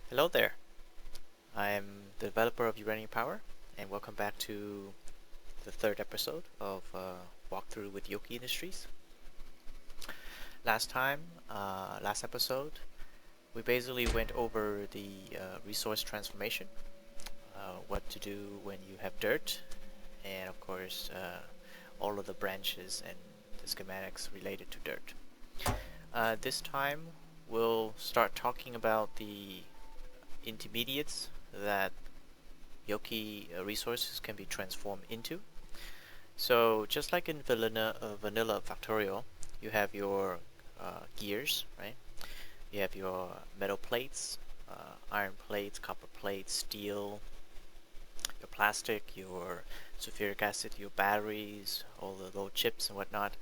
Hello there, I'm the developer of Uranium Power, and welcome back to the third episode of Walkthrough with Yuoki Industries. Last episode, we basically went over the resource transformation, what to do when you have dirt, and of course all of the branches and the schematics related to dirt. This time, we'll start talking about the intermediates that Yuoki resources can be transformed into. So just like in vanilla Factorial, you have your gears, right? You have your metal plates, iron plates, copper plates, steel, your plastic, your sulfuric acid, your batteries, all the little chips and whatnot.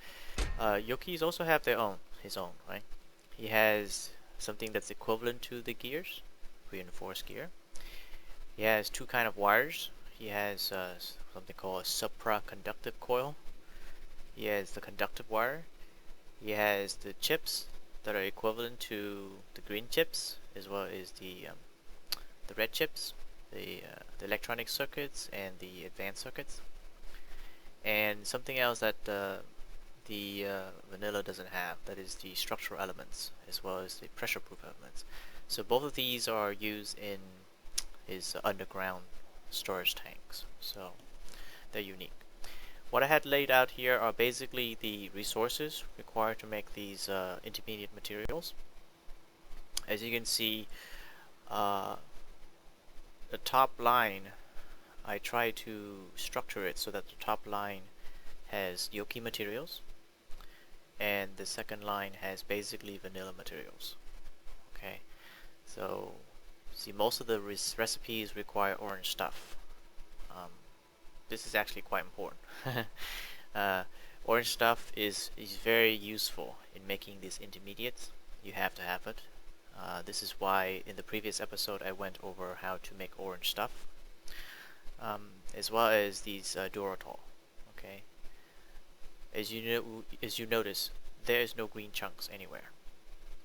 Yuoki's also have his own, right? He has something that's equivalent to the gears, reinforced gear. He has two kind of wires. He has something called a supraconductive coil. He has the conductive wire. He has the chips that are equivalent to the green chips, as well as the red chips, the electronic circuits and the advanced circuits. And something else that the vanilla doesn't have, that is the structural elements, as well as the pressure-proof elements. So both of these are used in his underground storage tanks, so they're unique. What I had laid out here are basically the resources required to make these intermediate materials. As you can see, uh, the top line, I try to structure it so that the top line has Yuoki materials, and the second line has basically vanilla materials. Okay, so see, most of the recipes require orange stuff. Um, this is actually quite important. uh, Orange stuff is very useful in making these intermediates. You have to have it. This is why in the previous episode I went over how to make orange stuff, as well as these Duratol. Okay, as you notice, there is no green chunks anywhere.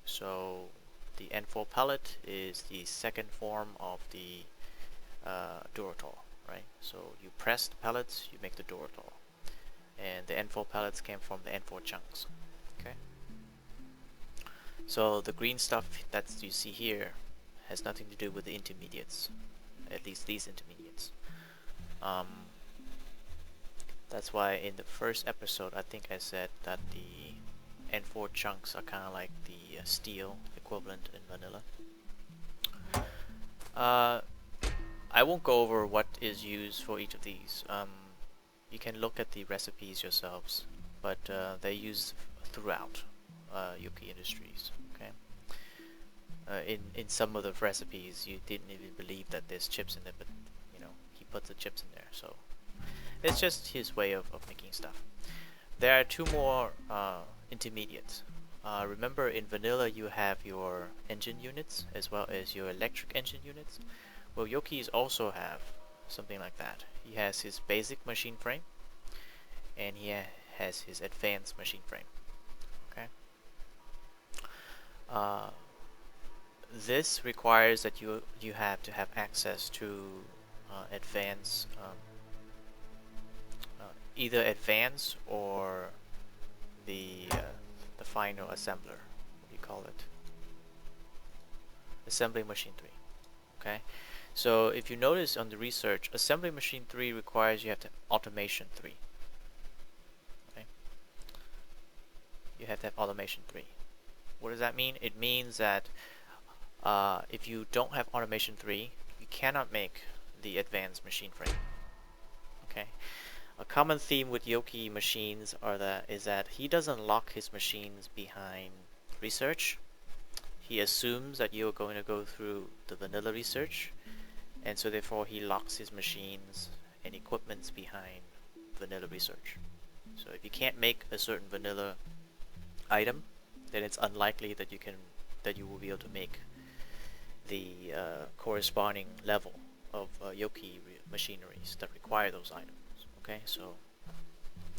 So the N4 pellet is the second form of the Duratol, right? So you press the pellets, you make the Duratol, and the N4 pellets came from the N4 chunks. Okay. So the green stuff that you see here has nothing to do with the intermediates, at least these intermediates. Um, that's why in the first episode I think I said that the N4 chunks are kind of like the steel equivalent in vanilla. Uh, I won't go over what is used for each of these. You can look at the recipes yourselves, but they're used throughout Yuoki Industries. Okay. In some of the recipes, you didn't even believe that there's chips in it, but you know he puts the chips in there. So it's just his way of making stuff. There are two more intermediates. Remember, in vanilla you have your engine units as well as your electric engine units. Well, Yuoki's also have something like that. He has his basic machine frame, and he has his advanced machine frame. Okay. Uh, this requires that you have to have access to advanced, either advanced or the final assembler. What do you call it? Assembly machine 3. Okay. So if you notice on the research, assembly machine 3 requires you have to have automation 3. Okay. You have to have automation 3. What does that mean? It means that if you don't have automation 3, you cannot make the advanced machine frame. Okay. A common theme with Yuoki machines is that he doesn't lock his machines behind research. He assumes that you're going to go through the vanilla research, and so therefore he locks his machines and equipments behind vanilla research. So if you can't make a certain vanilla item, then it's unlikely that you will be able to make the corresponding level of Yuoki machineries that require those items. Okay, so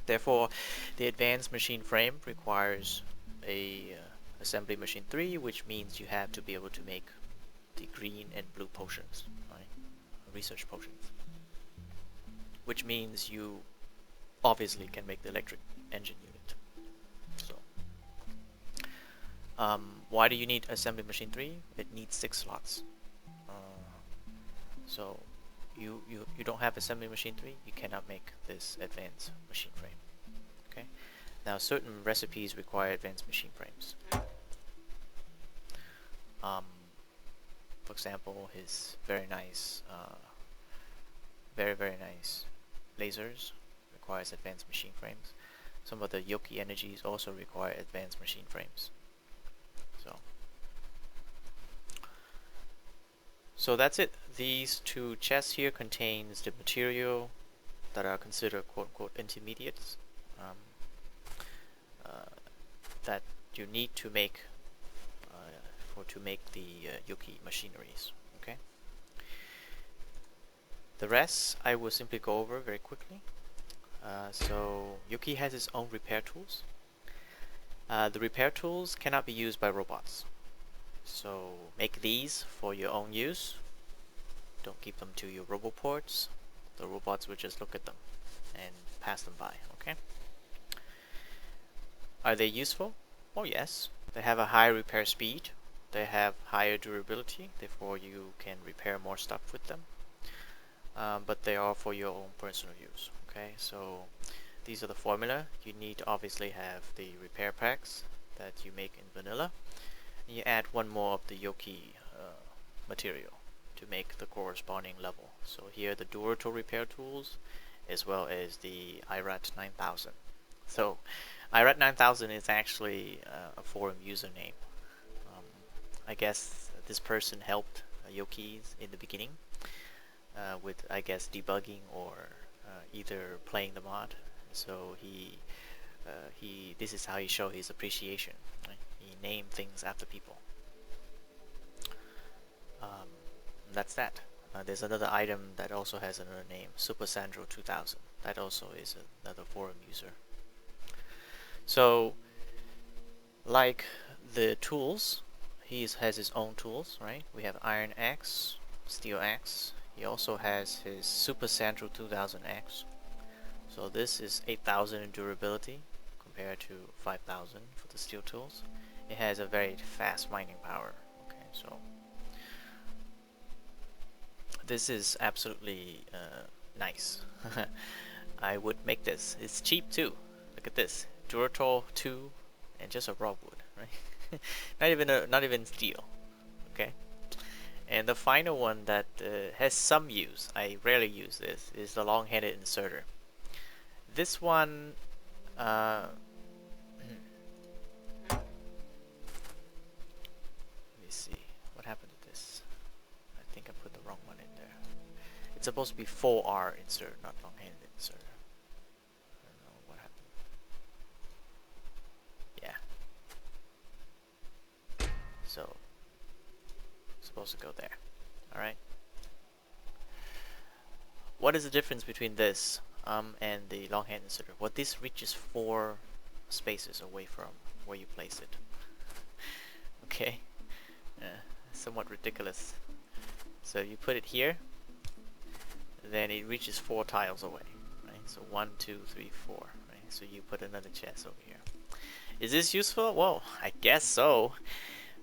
therefore the advanced machine frame requires a assembly machine 3, which means you have to be able to make the green and blue potions, right? Research potions. Which means you obviously can make the electric engine unit. So, why do you need assembly machine 3? It needs 6 slots. So, you don't have assembly machine 3, you cannot make this advanced machine frame. Okay. Now, certain recipes require advanced machine frames. For example, his very nice, very nice lasers requires advanced machine frames. Some of the Yuoki Energies also require advanced machine frames. So that's it. These 2 chests here contains the material that are considered quote-unquote intermediates that you need to make the Yuoki machineries. Okay. The rest I will simply go over very quickly. So Yuoki has his own repair tools. The repair tools cannot be used by robots. So make these for your own use. Don't give them to your roboports. The robots will just look at them and pass them by, okay? Are they useful? Oh yes. They have a high repair speed. They have higher durability, therefore you can repair more stuff with them. But they are for your own personal use, okay? So these are the formula. You need to obviously have the repair packs that you make in vanilla. You add 1 more of the Yuoki material to make the corresponding level. So here the Duroto repair tools as well as the IRAT 9000. So IRAT 9000 is actually a forum username. I guess this person helped Yuoki's in the beginning with, I guess, debugging or either playing the mod. So this is how he showed his appreciation. Right? He named things after people. That's that. There's another item that also has another name, Super Sandro 2000. That also is another forum user. So, like the tools, he has his own tools, right? We have Iron Axe, Steel Axe. He also has his Super Sandro 2000 Axe. So this is 8,000 in durability compared to 5,000 for the steel tools. It has a very fast mining power. Okay, so this is absolutely nice. I would make this. It's cheap too. Look at this, Durotor 2, and just a raw wood, right? not even steel. Okay. And the final one that has some use, I rarely use this, is the long-headed inserter. This one, let me see, what happened to this? I think I put the wrong one in there. It's supposed to be 4R insert, not long-handed insert. I don't know what happened. Yeah. So, it's supposed to go there. Alright. What is the difference between this and the long-hand inserter? Well, this reaches 4 spaces away from where you place it. Okay. Somewhat ridiculous. So you put it here, then it reaches 4 tiles away, right? So 1, 2, 3, 4, right? So you put another chest over here. Is this useful? Well, I guess so.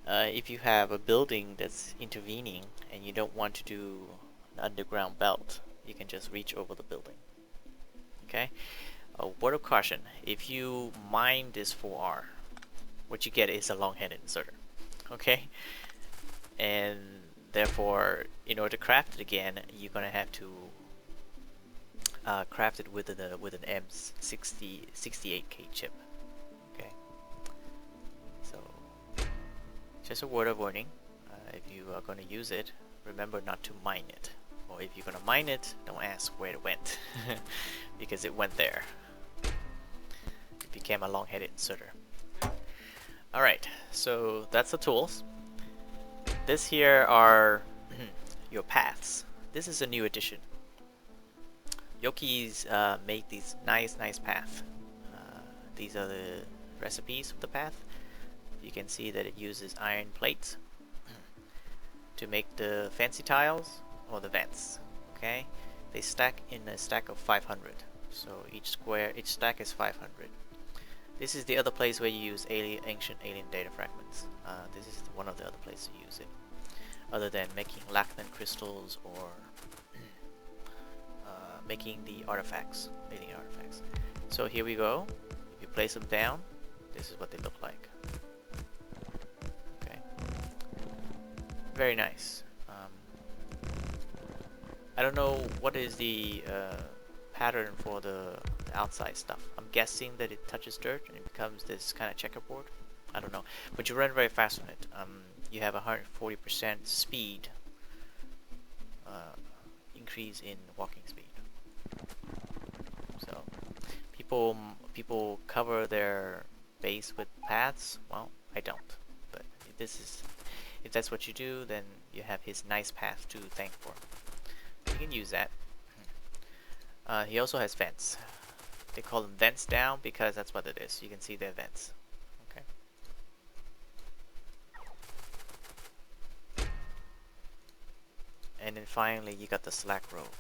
If you have a building that's intervening and you don't want to do an underground belt, you can just reach over the building. Okay? A word of caution, if you mine this 4R, what you get is a long-handed inserter. Okay? And therefore, in order to craft it again, you're gonna have to craft it with an M68K chip. Okay? So, just a word of warning, if you are gonna use it, remember not to mine it. Or if you're gonna mine it, don't ask where it went, because it went there. It became a long-headed inserter. Alright, so that's the tools. This here are your paths. This is a new addition. Yuoki's made these nice paths. These are the recipes of the path. You can see that it uses iron plates to make the fancy tiles or the vents. Okay, they stack in a stack of 500. So each stack is 500. This is the other place where you use ancient alien data fragments. This is one of the other places you use it, other than making lacnate crystals or making the artifacts, alien artifacts. So here we go. If you place them down, this is what they look like. Okay, very nice. I don't know what is the pattern for the outside stuff. I'm guessing that it touches dirt and it becomes this kind of checkerboard. I don't know, but you run very fast on it. You have 140% speed increase in walking speed. So people cover their base with paths. Well, I don't, but if that's what you do, then you have his nice path to thank for. You can use that. He also has vents. They call them vents down because that's what it is. You can see their vents. Okay. And then finally, you got the slack rope.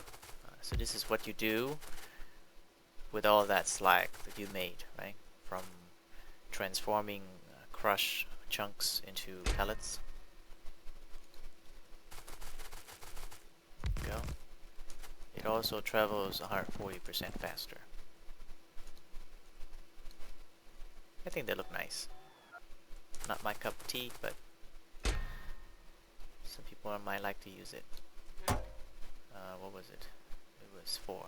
So this is what you do with all that slag that you made, right? From transforming crush chunks into pellets. Go. It also travels 140% faster. I think they look nice. Not my cup of tea, but some people might like to use it. What was it? It was 4.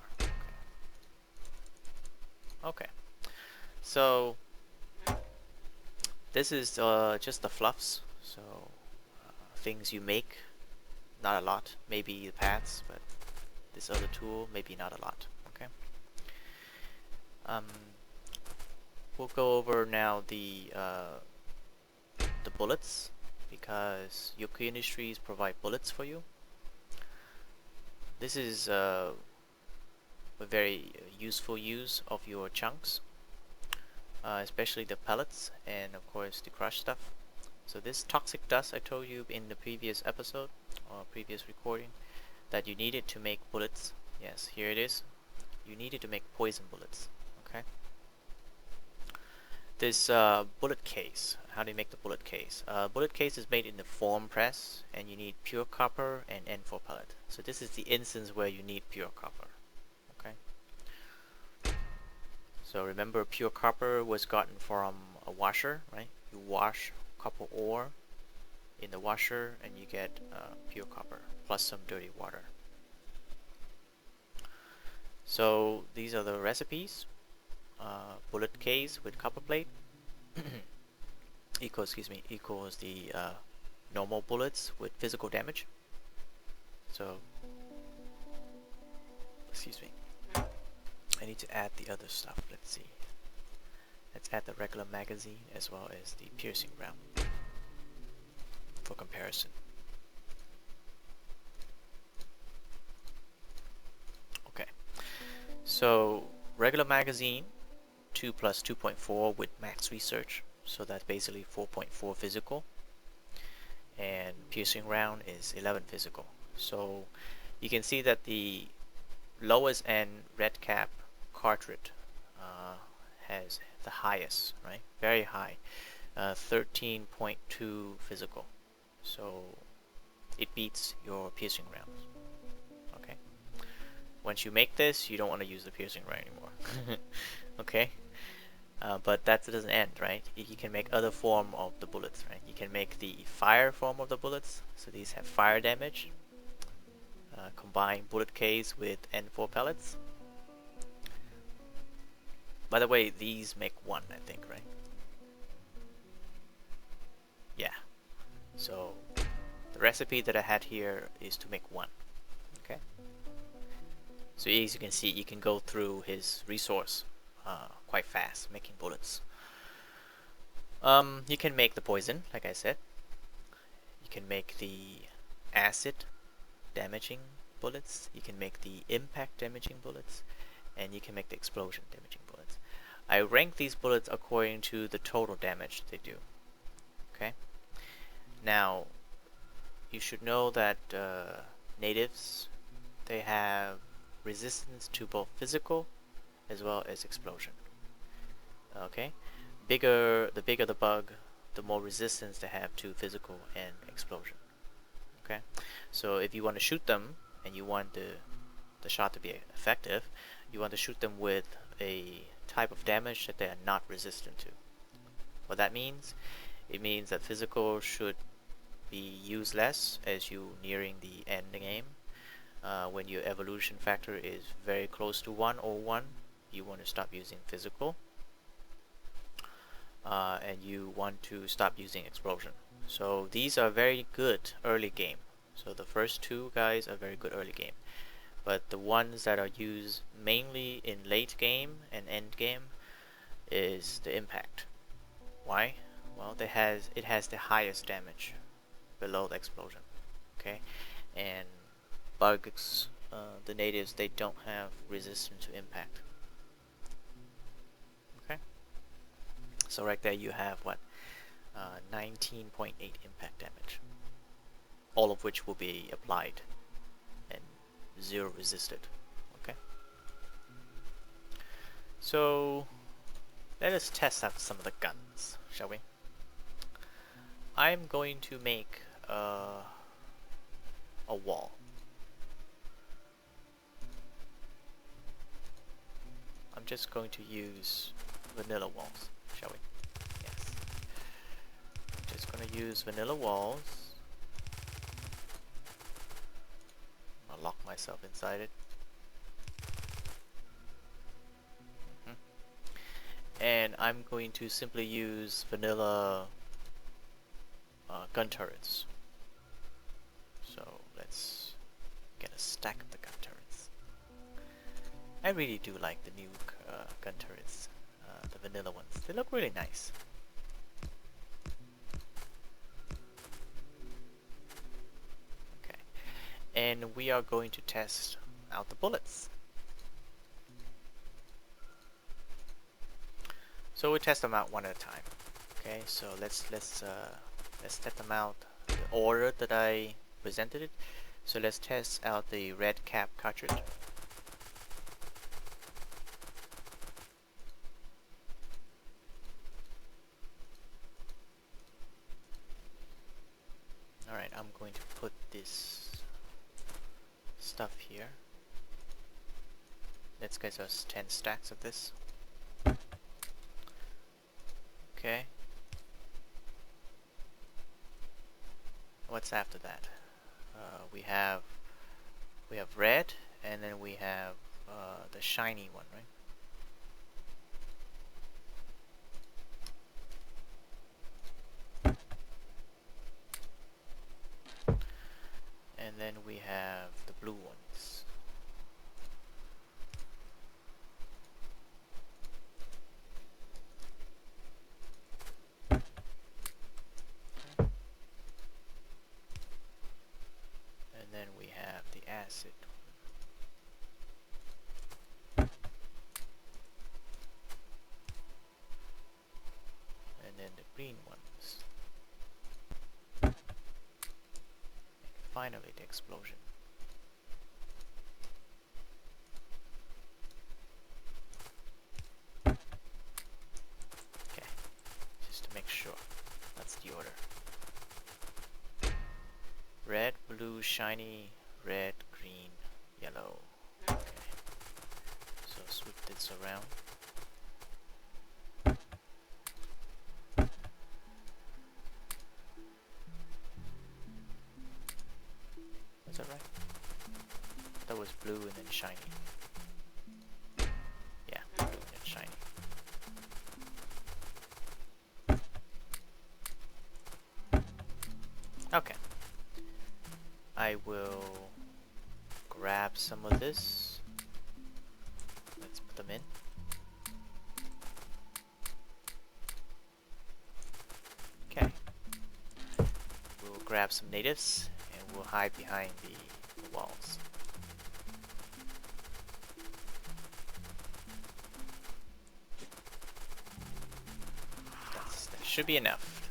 Okay. Okay. So this is just the fluffs. So things you make, not a lot. Maybe the paths, but this other tool, maybe not a lot. Okay. We'll go over now the bullets, because Yuoki Industries provide bullets for you. This is a very useful use of your chunks, especially the pellets and of course the crushed stuff. So this toxic dust I told you in the previous episode or previous recording that you needed to make bullets. Yes, here it is. You needed to make poison bullets. Okay. This bullet case. How do you make the bullet case? Bullet case is made in the form press, and you need pure copper and N4 pellet. So this is the instance where you need pure copper. Okay. So remember, pure copper was gotten from a washer, right? You wash copper ore in the washer, and you get pure copper plus some dirty water. So these are the recipes. Bullet case with copper plate equals the normal bullets with physical damage. So excuse me, I need to add the other stuff. Let's see. Let's add the regular magazine as well as the piercing round for comparison. Okay, so regular magazine 2 plus 2.4 with max research, so that's basically 4.4 physical, and piercing round is 11 physical. So you can see that the lowest end red cap cartridge has the highest, right? Very high, 13.2 physical. So it beats your piercing rounds. Okay. Once you make this, you don't want to use the piercing round anymore. Okay. But that doesn't end, right? You can make other form of the bullets, right? You can make the fire form of the bullets. So these have fire damage. Combine bullet case with N4 pellets. By the way, these make 1, I think, right? Yeah. So the recipe that I had here is to make 1. Okay. So as you can see, you can go through his resource quite fast, making bullets. You can make the poison, like I said. You can make the acid damaging bullets. You can make the impact damaging bullets, and you can make the explosion damaging bullets. I rank these bullets according to the total damage they do. Okay. Now, you should know that natives, they have resistance to both physical as well as explosion. Okay, the bigger the bug, the more resistance they have to physical and explosion. Okay, so if you want to shoot them and you want the shot to be effective, you want to shoot them with a type of damage that they are not resistant to. What that means, it means that physical should be used less as you nearing the end game. When your evolution factor is very close to 1 or 1, you want to stop using physical, and you want to stop using explosion. So these are very good early game. So the first two guys are very good early game, but the ones that are used mainly in late game and end game is the impact. Why? Well, it has the highest damage below the explosion. Okay, and bugs, the natives, they don't have resistance to impact. Okay, so right there you have what, 19.8 impact damage, all of which will be applied and 0 resisted. Okay, so let us test out some of the guns, shall we? I'm going to make a wall. I'm just going to use vanilla walls, shall we? Yes. I'm just going to use vanilla walls. I'll lock myself inside it. And I'm going to simply use vanilla gun turrets. So let's get a stack of the gun turrets. I really do like the new gun turrets, the vanilla ones. They look really nice. Okay, and we are going to test out the bullets. So we test them out one at a time. Okay, so let's test them out the order that I presented it. So let's test out the red cap cartridge. Alright, I'm going to put this stuff here. Let's get us 10 stacks of this. Okay. What's after that? We have red, and then we have the shiny one, right? And then we have the blue ones. And then we have the acid. And then the green ones. And finally the explosion. Okay, just to make sure. That's the order. Red, blue, shiny, red, green, yellow. Okay. So switch this around. Is that right? That was blue and then shiny. Yeah, blue and then shiny. Okay. I will grab some of this. Let's put them in. Okay. We'll grab some natives and we'll hide behind the walls. That should be enough.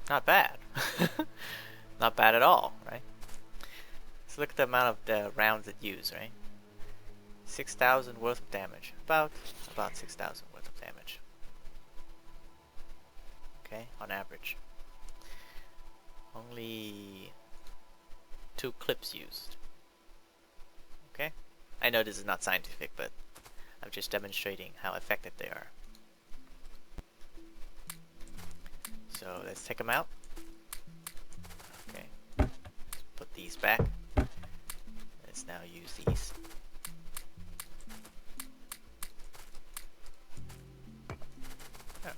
Not bad. Not bad at all, right? Let's look at the amount of the rounds it used, right? 6,000 worth of damage. About 6,000 worth of damage. Okay, on average. Only 2 clips used. Okay? I know this is not scientific, but I'm just demonstrating how effective they are. So let's take them out. Okay. Put these back. Let's now use these. Alright.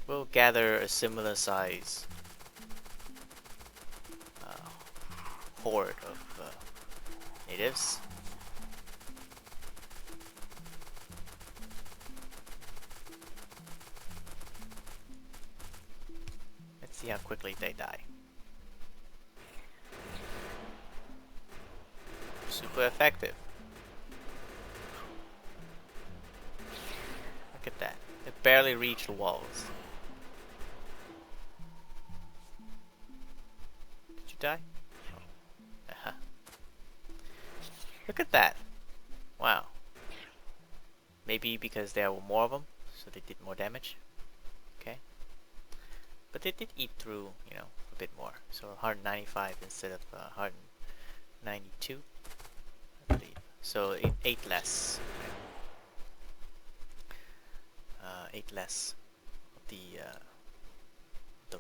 We'll gather a similar size horde of natives. Let's see how quickly they die. Super effective. Look at that. It barely reached the walls. Did you die? Oh. Look at that. Wow. Maybe because there were more of them, so they did more damage. Okay. But they did eat through, you know, a bit more. So 195 instead of 192, I believe. So it ate less. Right? 8 less of the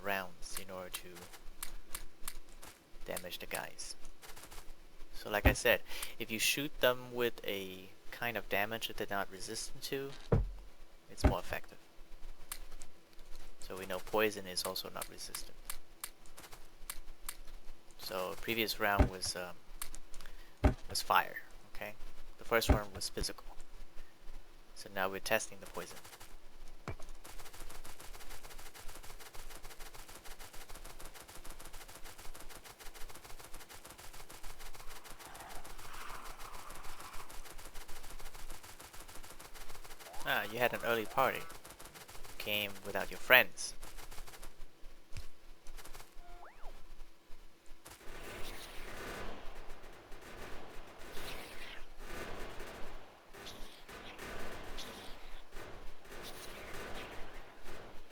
rounds in order to damage the guys. So like I said, if you shoot them with a kind of damage that they're not resistant to, it's more effective. So we know poison is also not resistant. So previous round was fire, okay? The first one was physical. So now we're testing the poison. Ah, you had an early party. Came without your friends.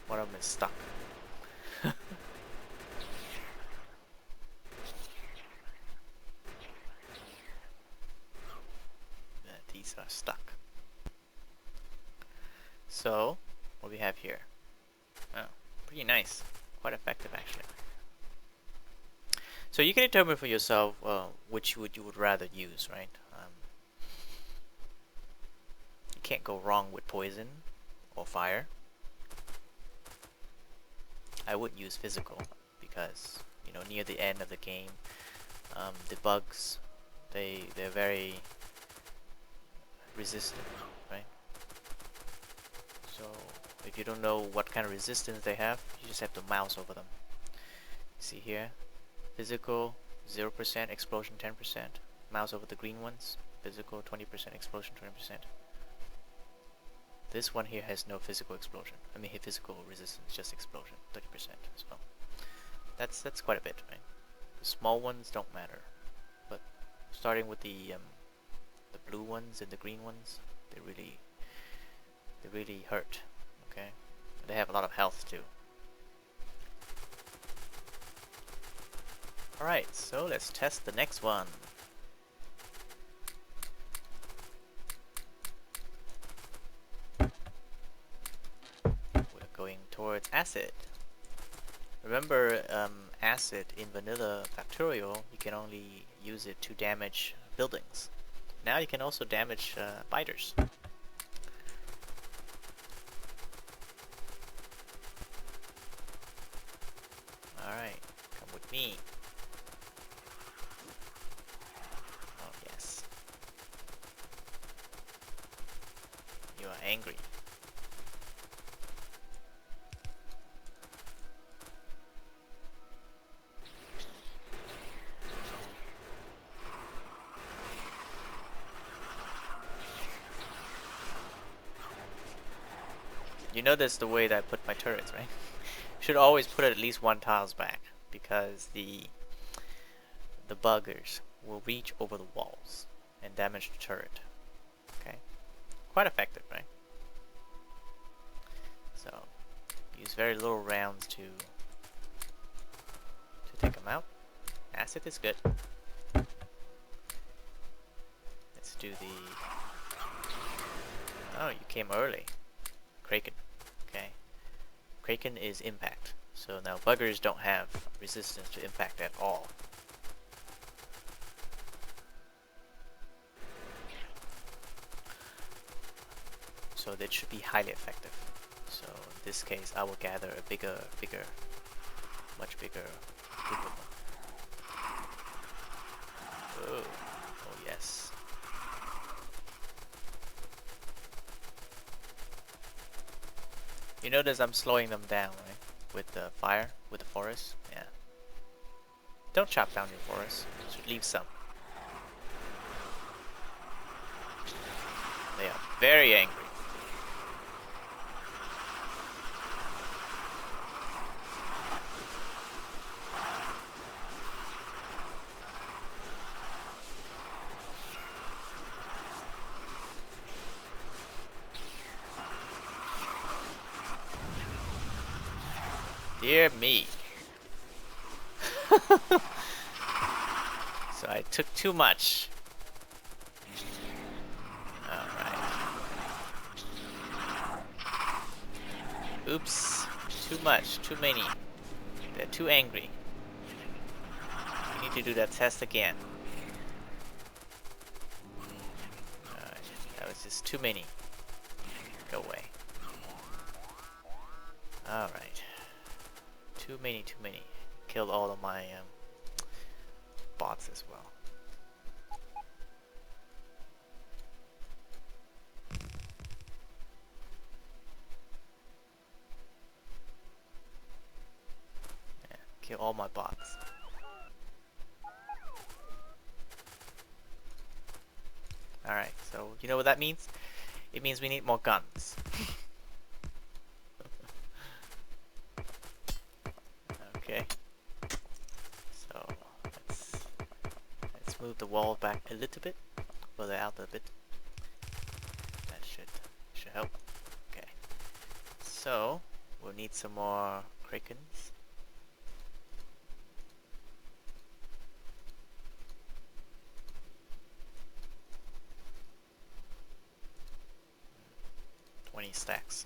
One of them is stuck. These are stuck. So, what we have here? Oh, pretty nice. Quite effective, actually. So you can determine for yourself which you would rather use, right? You can't go wrong with poison or fire. I would use physical because, you know, near the end of the game, the bugs, they're very resistant, right? So if you don't know what kind of resistance they have, you just have to mouse over them. See here, physical 0%, explosion 10%. Mouse over the green ones, physical 20%, explosion 20%. This one here has no physical explosion. I mean, physical resistance, just explosion 30%. So that's quite a bit, right? The small ones don't matter, but starting with the blue ones and the green ones, they really hurt. Okay, they have a lot of health too. Alright, so let's test the next one. We're going towards acid. Remember, acid in vanilla Factorial, you can only use it to damage buildings. Now you can also damage biters. Alright, come with me. Oh yes. You are angry. You know that's the way that I put my turrets, right? Should always put at least one tiles back because the buggers will reach over the walls and damage the turret. Okay, quite effective, right? So use very little rounds to take them out. Acid is good. Let's do the... Oh, you came early. Kraken. Okay. Kraken is impact. So now buggers don't have resistance to impact at all. So that should be highly effective. So in this case, I will gather a much bigger group of them. Oh, oh yes. You notice I'm slowing them down, right? With the fire, with the forest. Yeah. Don't chop down your forest. Should leave some. They are very angry. Dear me. So I took too much. Alright. Oops. Too much. Too many. They're too angry. We need to do that test again. Alright. That was just too many. Go away. Alright. Too many. Killed all of my bots as well. Yeah, kill all my bots. Alright, so you know what that means? It means we need more guns. Okay. So let's move the wall back a little bit, further out a bit. That should help. Okay. So we'll need some more krakens. Stacks.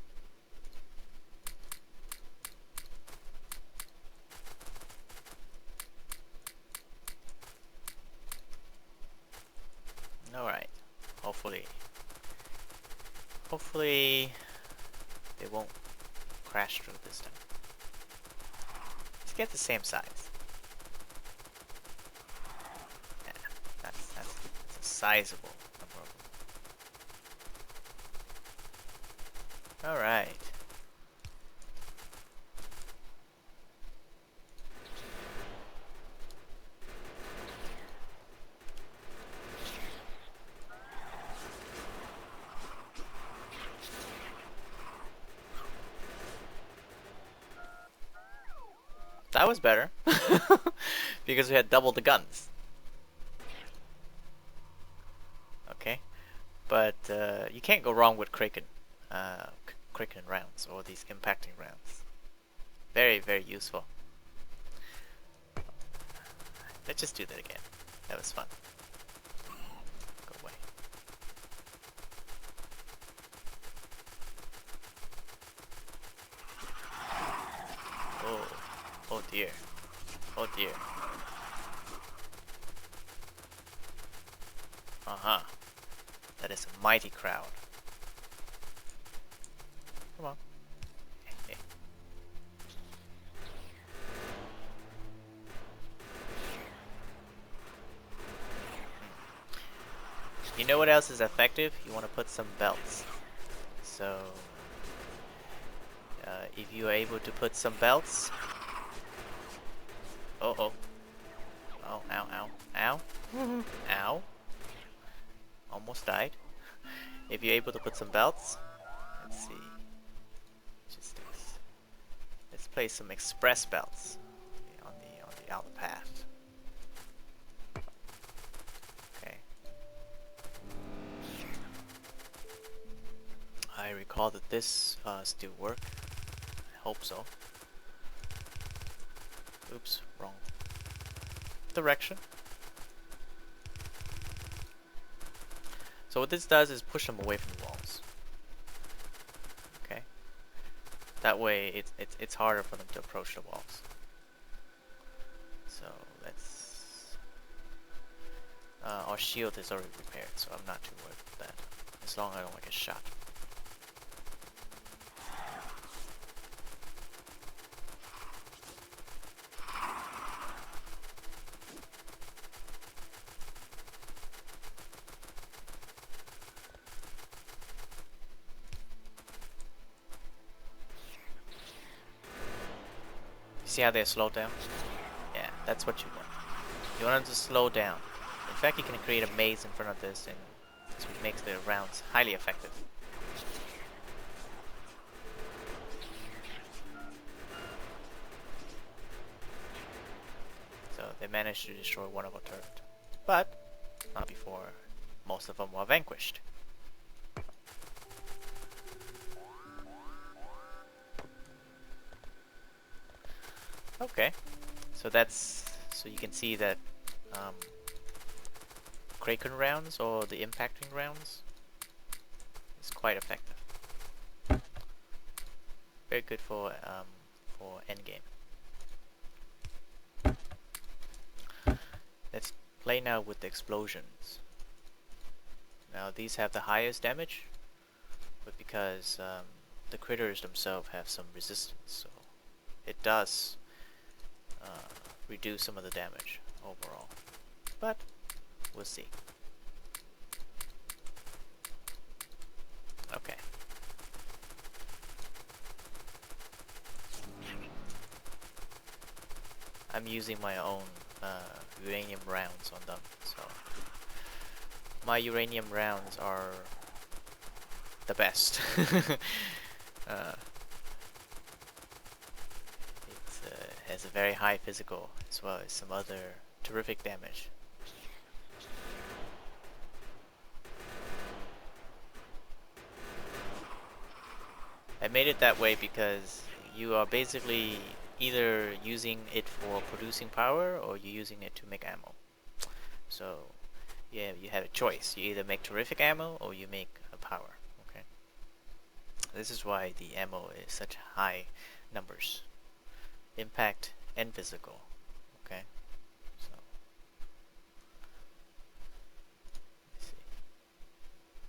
Alright. Hopefully they won't crash through this time. Let's get the same size. Yeah, that's a sizable number of them. Alright. That was better. Because we had double the guns. Okay. But you can't go wrong with Kraken. Kraken rounds, or these impacting rounds. Very, very useful. Let's just do that again. That was fun. Go away. Oh. Oh dear. Oh dear. Uh-huh. That is a mighty crowd. Come on. Hey. You know what else is effective? You want to put some belts. So, if you are able to put some belts. Oh, ow, ow, ow. Ow. Almost died. If you're able to put some belts. Let's see. Let's place some express belts on the outer path. Okay. I recall that this still work. I hope so. Oops, wrong direction. So what this does is push them away from the walls. Okay. That way it's harder for them to approach the walls. So let's... our shield is already repaired, so I'm not too worried about that. As long as I don't get shot. See how they slow down? Yeah, that's what you want. You want them to slow down. In fact, you can create a maze in front of this, and this makes the rounds highly effective. So they managed to destroy one of our turret, but not before most of them were vanquished. Okay, so so you can see that Kraken rounds, or the impacting rounds, is quite effective. Very good for endgame. Let's play now with the explosions. Now these have the highest damage, but because the critters themselves have some resistance, so it does reduce some of the damage overall. But we'll see. Okay. I'm using my own uranium rounds on them, so my uranium rounds are the best. It has a very high physical as well as some other terrific damage. I made it that way because you are basically either using it for producing power or you're using it to make ammo. So yeah, you have a choice. You either make terrific ammo or you make a power. Okay. This is why the ammo is such high numbers. Impact and physical. Okay. So let's see.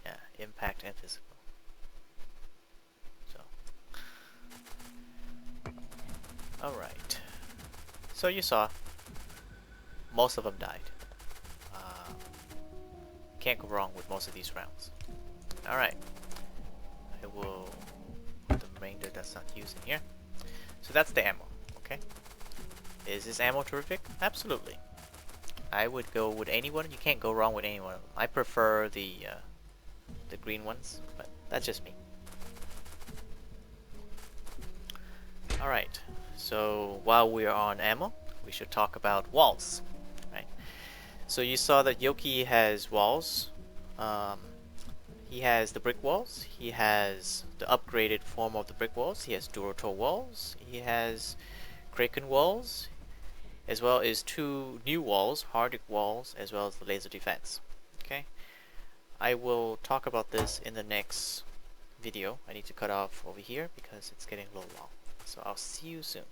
Yeah, impact and physical. So alright. So you saw most of them died. Can't go wrong with most of these rounds. Alright. I will put the remainder that's not used in here. So that's the ammo. Okay. Is this ammo terrific? Absolutely. I would go with anyone. You can't go wrong with any one of them. I prefer the green ones, but that's just me. Alright. So while we are on ammo, we should talk about walls. Right. So you saw that Yuoki has walls. He has the brick walls. He has the upgraded form of the brick walls. He has Durotor walls. He has Kraken walls, as well as 2 new walls, Hardic walls, as well as the laser defense. Okay. I will talk about this in the next video. I need to cut off over here because it's getting a little long. So I'll see you soon.